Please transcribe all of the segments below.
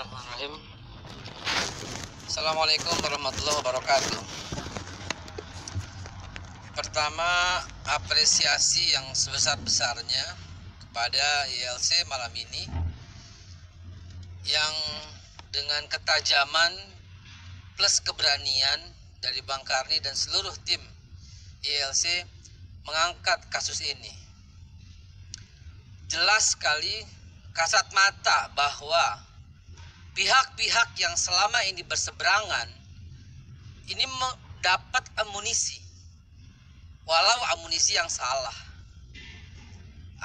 Bismillahirrahmanirrahim. Assalamualaikum warahmatullahi wabarakatuh. Pertama, apresiasi yang sebesar-besarnya kepada YLC malam ini yang dengan ketajaman plus keberanian dari Bang Karni dan seluruh tim YLC mengangkat kasus ini. Jelas sekali, kasat mata bahwa pihak-pihak yang selama ini berseberangan ini mendapat amunisi, walau amunisi yang salah.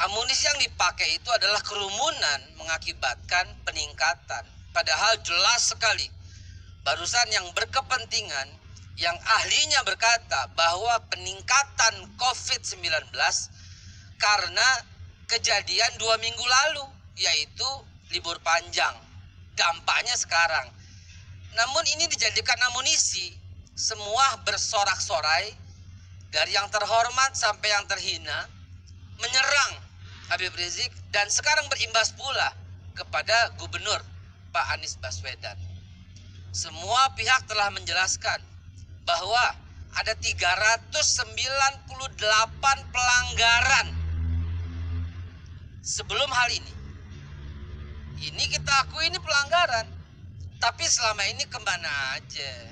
Amunisi yang dipakai itu adalah kerumunan mengakibatkan peningkatan. Padahal jelas sekali barusan yang berkepentingan, yang ahlinya berkata bahwa peningkatan COVID-19 karena kejadian 2 minggu lalu, yaitu libur panjang. Dampaknya sekarang. Namun ini dijadikan amunisi. Semua bersorak-sorai, dari yang terhormat sampai yang terhina, menyerang Habib Rizik, dan sekarang berimbas pula kepada Gubernur Pak Anies Baswedan. Semua pihak telah menjelaskan bahwa ada 398 pelanggaran sebelum hal ini. Ini kita akui ini pelanggaran, tapi selama ini kemana aja?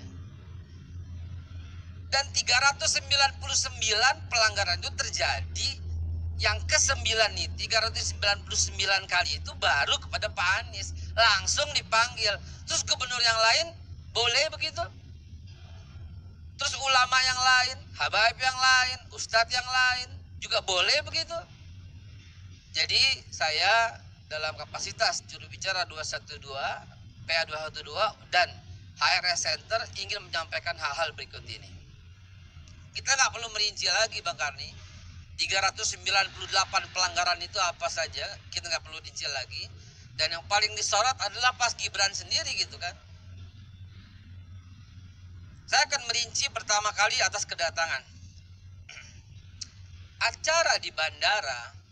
Dan 399 pelanggaran itu terjadi, yang ke-9 nih, 399 kali itu baru kepada Pak Anies, langsung dipanggil. Terus gubernur yang lain boleh begitu? Terus ulama yang lain, habaib yang lain, ustadz yang lain juga boleh begitu? Jadi saya dalam kapasitas juru bicara 212, PA 212 dan HRS Center ingin menyampaikan hal-hal berikut ini. Kita nggak perlu merinci lagi Bang Karni, 398 pelanggaran itu apa saja, kita nggak perlu rinci lagi. Dan yang paling disorot adalah Pas Gibran sendiri gitu kan. Saya akan merinci pertama kali atas kedatangan. Acara di bandara,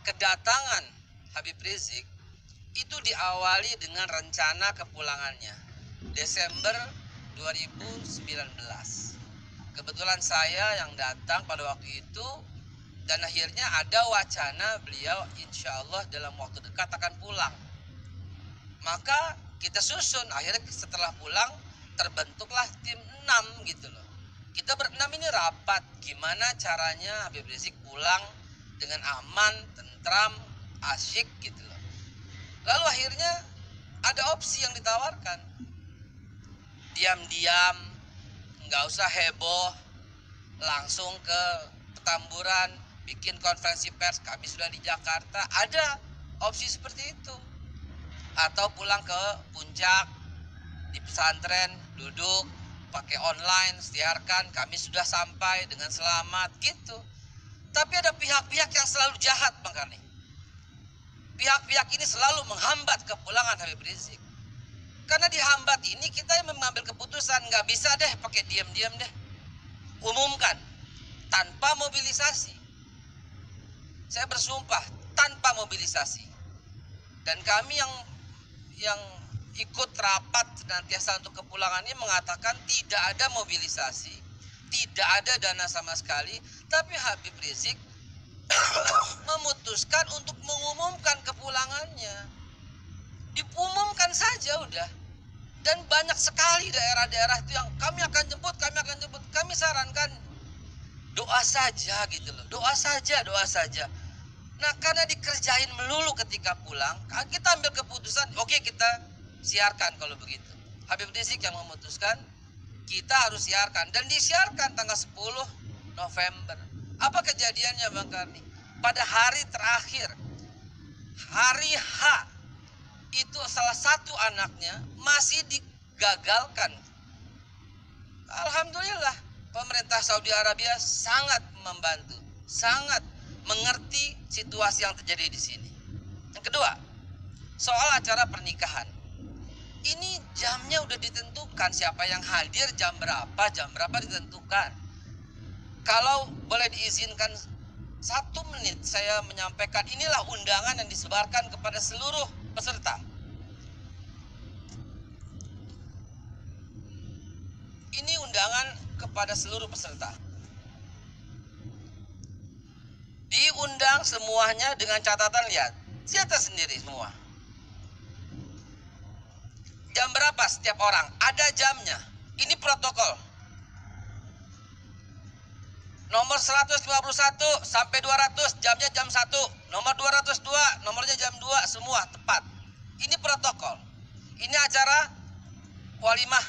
kedatangan Habib Rizik itu diawali dengan rencana kepulangannya Desember 2019. Kebetulan saya yang datang pada waktu itu, dan akhirnya ada wacana beliau insya Allah dalam waktu dekat akan pulang. Maka kita susun, akhirnya setelah pulang terbentuklah tim 6 gitu loh. Kita berenam ini rapat gimana caranya Habib Rizik pulang dengan aman, tentram, asyik gitu loh. Lalu akhirnya ada opsi yang ditawarkan. Diam-diam, nggak usah heboh, langsung ke Petamburan, bikin konferensi pers, kami sudah di Jakarta. Ada opsi seperti itu. Atau pulang ke puncak, di pesantren, duduk, pakai online, siarkan, kami sudah sampai dengan selamat gitu. Tapi ada pihak-pihak yang selalu jahat Bang Karni. Pihak-pihak ini selalu menghambat kepulangan Habib Rizik. Karena dihambat ini kita yang mengambil keputusan, nggak bisa deh pakai diam-diam deh. Umumkan tanpa mobilisasi. Saya bersumpah tanpa mobilisasi. Dan kami yang ikut rapat senantiasa untuk kepulangan ini mengatakan tidak ada mobilisasi, tidak ada dana sama sekali, tapi Habib Rizik memutuskan untuk mengumumkan kepulangannya. Diumumkan saja udah. Dan banyak sekali daerah-daerah itu yang kami akan jemput. Kami sarankan doa saja gitu loh. Doa saja. Nah, karena dikerjain melulu ketika pulang, kita ambil keputusan, oke, kita siarkan kalau begitu. Habib Rizik yang memutuskan kita harus siarkan, dan disiarkan tanggal 10 November. Apa kejadiannya Bang Karni? Pada hari terakhir, hari H, itu salah satu anaknya masih digagalkan. Alhamdulillah, pemerintah Saudi Arabia sangat membantu, sangat mengerti situasi yang terjadi di sini. Yang kedua, soal acara pernikahan. Ini jamnya udah ditentukan, siapa yang hadir jam berapa ditentukan. Kalau boleh diizinkan 1 menit saya menyampaikan, inilah undangan yang disebarkan kepada seluruh peserta. Ini undangan kepada seluruh peserta. Diundang semuanya dengan catatan, lihat, catat sendiri semua. Jam berapa setiap orang? Ada jamnya. Ini protokol. Nomor 151 sampai 200 jamnya jam 1. Nomor 202 nomornya jam 2, semua tepat. Ini protokol. Ini acara walimah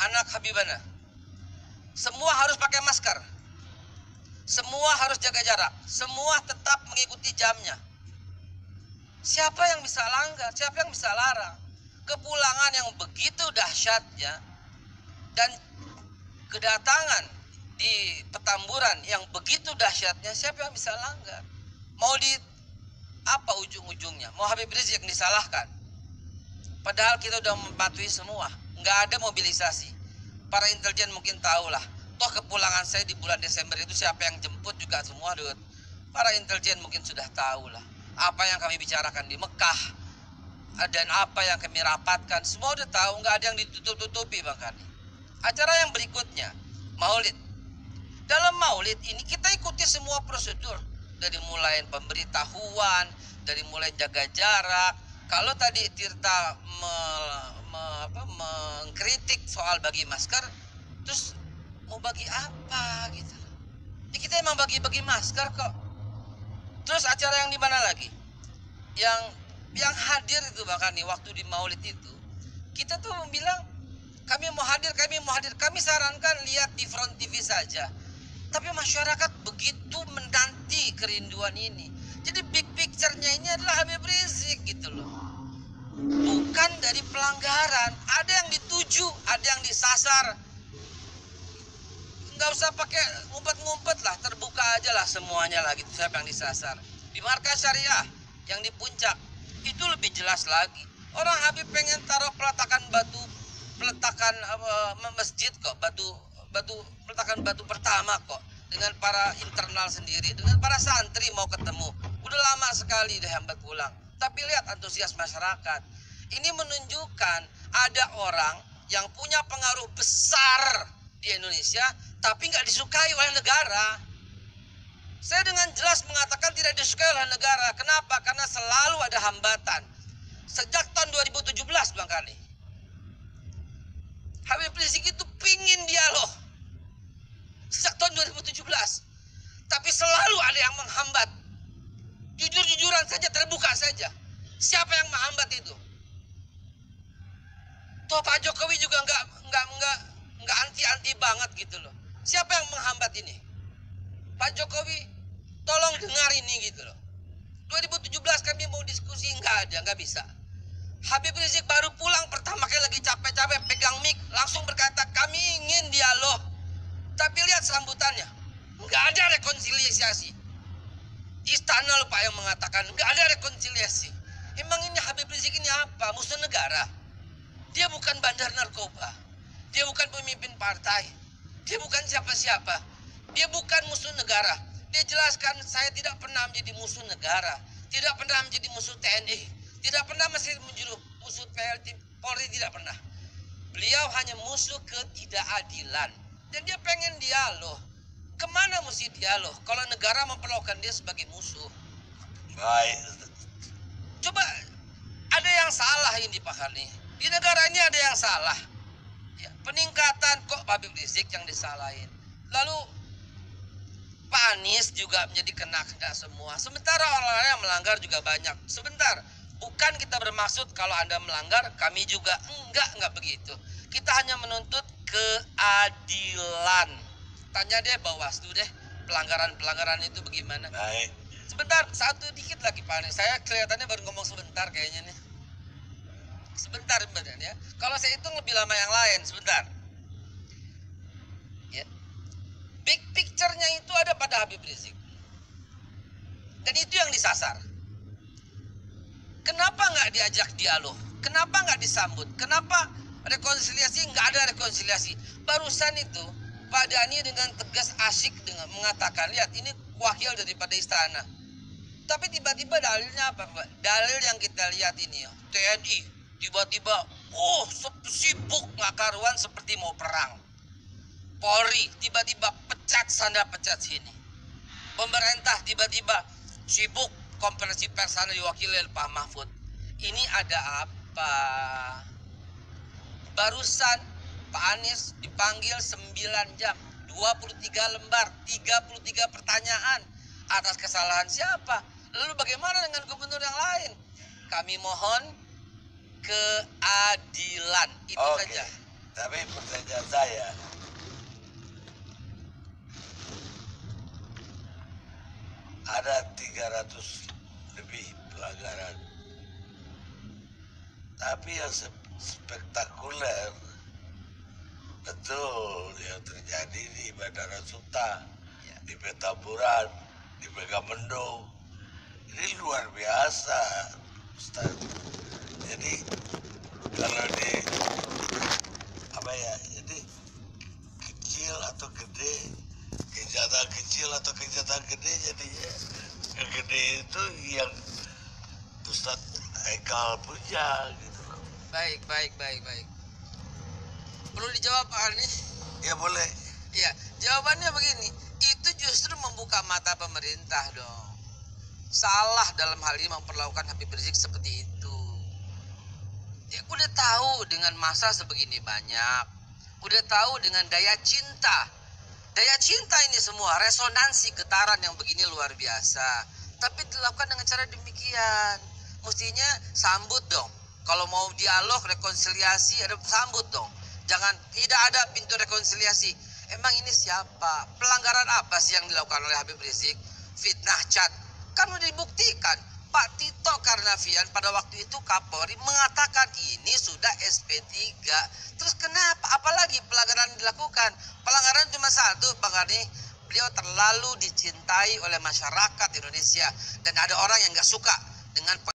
anak Habibana. Semua harus pakai masker. Semua harus jaga jarak. Semua tetap mengikuti jamnya. Siapa yang bisa langgar? Siapa yang bisa larang? Kepulangan yang begitu dahsyatnya dan kedatangan di Petamburan yang begitu dahsyatnya, siapa yang bisa langgar? Mau di apa ujung-ujungnya? Mau Habib Rizik yang disalahkan? Padahal kita udah mematuhi semua, nggak ada mobilisasi. Para intelijen mungkin tahulah. Toh kepulangan saya di bulan Desember itu siapa yang jemput juga semua, dude. Para intelijen mungkin sudah tahulah apa yang kami bicarakan di Mekah dan apa yang kami rapatkan. Semua udah tahu, nggak ada yang ditutup-tutupi bahkan. Acara yang berikutnya, Maulid. Dalam Maulid ini kita ikuti semua prosedur. Dari mulai pemberitahuan, dari mulai jaga jarak. Kalau tadi Tirta mengkritik soal bagi masker, terus mau bagi apa gitu. Ya kita emang bagi-bagi masker kok. Terus acara yang di mana lagi? Yang hadir itu bahkan nih waktu di Maulid itu, kita tuh bilang kami mau hadir. Kami sarankan lihat di Front TV saja. Tapi masyarakat begitu menanti kerinduan ini. Jadi big picture-nya ini adalah Habib Rizik gitu loh. Bukan dari pelanggaran. Ada yang dituju, ada yang disasar. Nggak usah pakai ngumpet-ngumpet lah, terbuka aja lah semuanya lah gitu, siapa yang disasar. Di Markas Syariah yang di Puncak itu lebih jelas lagi. Orang Habib pengen taruh peletakan masjid kok, peletakan batu pertama kok, dengan para internal sendiri, dengan para santri mau ketemu. Udah lama sekali deh hambat pulang. Tapi lihat antusias masyarakat. Ini menunjukkan ada orang yang punya pengaruh besar di Indonesia, tapi nggak disukai oleh negara. Saya dengan jelas mengatakan tidak disukai oleh negara. Kenapa? Karena selalu ada hambatan. Sejak tahun 2017 barangkali. Habib Rizik itu pingin dialog. Sejak tahun 2017. Tapi selalu ada yang menghambat. Jujur-jujuran saja, terbuka saja. Siapa yang menghambat itu? Toh Pak Jokowi juga nggak anti-anti banget gitu loh. Siapa yang menghambat ini? Pak Jokowi, tolong dengar ini gitu loh. 2017 kami mau diskusi, nggak bisa. Habib Rizik baru pulang pertama kali lagi capek-capek pegang mic, langsung berkata kami ingin dialog. Tapi lihat sambutannya, nggak ada rekonsiliasi. Istana lupa yang mengatakan nggak ada rekonsiliasi. Emang ini Habib Rizik ini apa? Musuh negara? Dia bukan bandar narkoba. Dia bukan pemimpin partai. Dia bukan siapa-siapa. Dia bukan musuh negara. Dia jelaskan saya tidak pernah menjadi musuh negara. Tidak pernah menjadi musuh TNI. Tidak pernah menjadi musuh Polri, tidak pernah. Beliau hanya musuh ketidakadilan. Dan dia pengen dialog. Kemana mesti dialog kalau negara memperlakukan dia sebagai musuh? Baik. Coba ada yang salah ini Pak Karni. Di negara ini ada yang salah. Ya, peningkatan kok Habib Rizik yang disalahin. Lalu Pak Anies juga menjadi kena semua. Sementara orang-orang yang melanggar juga banyak. Sebentar, bukan kita bermaksud kalau Anda melanggar, kami juga enggak begitu. Kita hanya menuntut keadilan. Tanya deh Bawaslu deh, pelanggaran itu bagaimana? Baik. Sebentar, satu dikit lagi Pak Anies. Saya kelihatannya baru ngomong sebentar kayaknya nih. Sebentar ya. Kalau saya hitung lebih lama yang lain, sebentar. Ya. Big picture-nya itu ada pada Habib Rizik. Dan itu yang disasar. Kenapa nggak diajak dialog? Kenapa nggak disambut? Kenapa rekonsiliasi? Nggak ada rekonsiliasi. Barusan itu Pak Dhani dengan tegas asyik dengan mengatakan, lihat ini wakil daripada istana. Tapi tiba-tiba dalilnya apa Pak? Dalil yang kita lihat ini ya, TNI tiba-tiba sibuk nggak karuan seperti mau perang. Polri tiba-tiba pecat sana pecat sini. Pemerintah tiba-tiba sibuk konferensi pers sana diwakili oleh Pak Mahfud. Ini ada apa? Barusan Pak Anies dipanggil 9 jam, 23 lembar, 33 pertanyaan. Atas kesalahan siapa? Lalu bagaimana dengan gubernur yang lain? Kami mohon keadilan. Itu saja. Tapi pertanyaan saya, ada 300 lebih pelanggaran. Tapi yang spektakuler betul yang terjadi di Bandara Suta, di Petamburan, di Megamendung. Ini luar biasa, Ustaz. Jadi kalau di jadi kecil atau gede, kejahatan kecil atau kejahatan gede, jadi yang gede itu yang Ustaz Haikal punya gitu loh. Baik. Perlu dijawab Pak Anies? Ya boleh. Ya, jawabannya begini, itu justru membuka mata pemerintah dong. Salah dalam hal ini memperlakukan Habib Rizik seperti itu. Ya, udah tahu dengan masa sebegini banyak, udah tahu dengan daya cinta ini semua, resonansi getaran yang begini luar biasa. Tapi dilakukan dengan cara demikian, mestinya sambut dong. Kalau mau dialog, rekonsiliasi, ada sambut dong. Jangan, tidak ada pintu rekonsiliasi. Emang ini siapa? Pelanggaran apa sih yang dilakukan oleh Habib Rizik? Fitnah cat. Kan udah dibuktikan. Pak Tito Karnavian pada waktu itu Kapolri mengatakan ini sudah SP3. Terus kenapa? Apalagi pelanggaran dilakukan? Pelanggaran cuma satu, Bang Karni. Beliau terlalu dicintai oleh masyarakat Indonesia. Dan ada orang yang gak suka dengan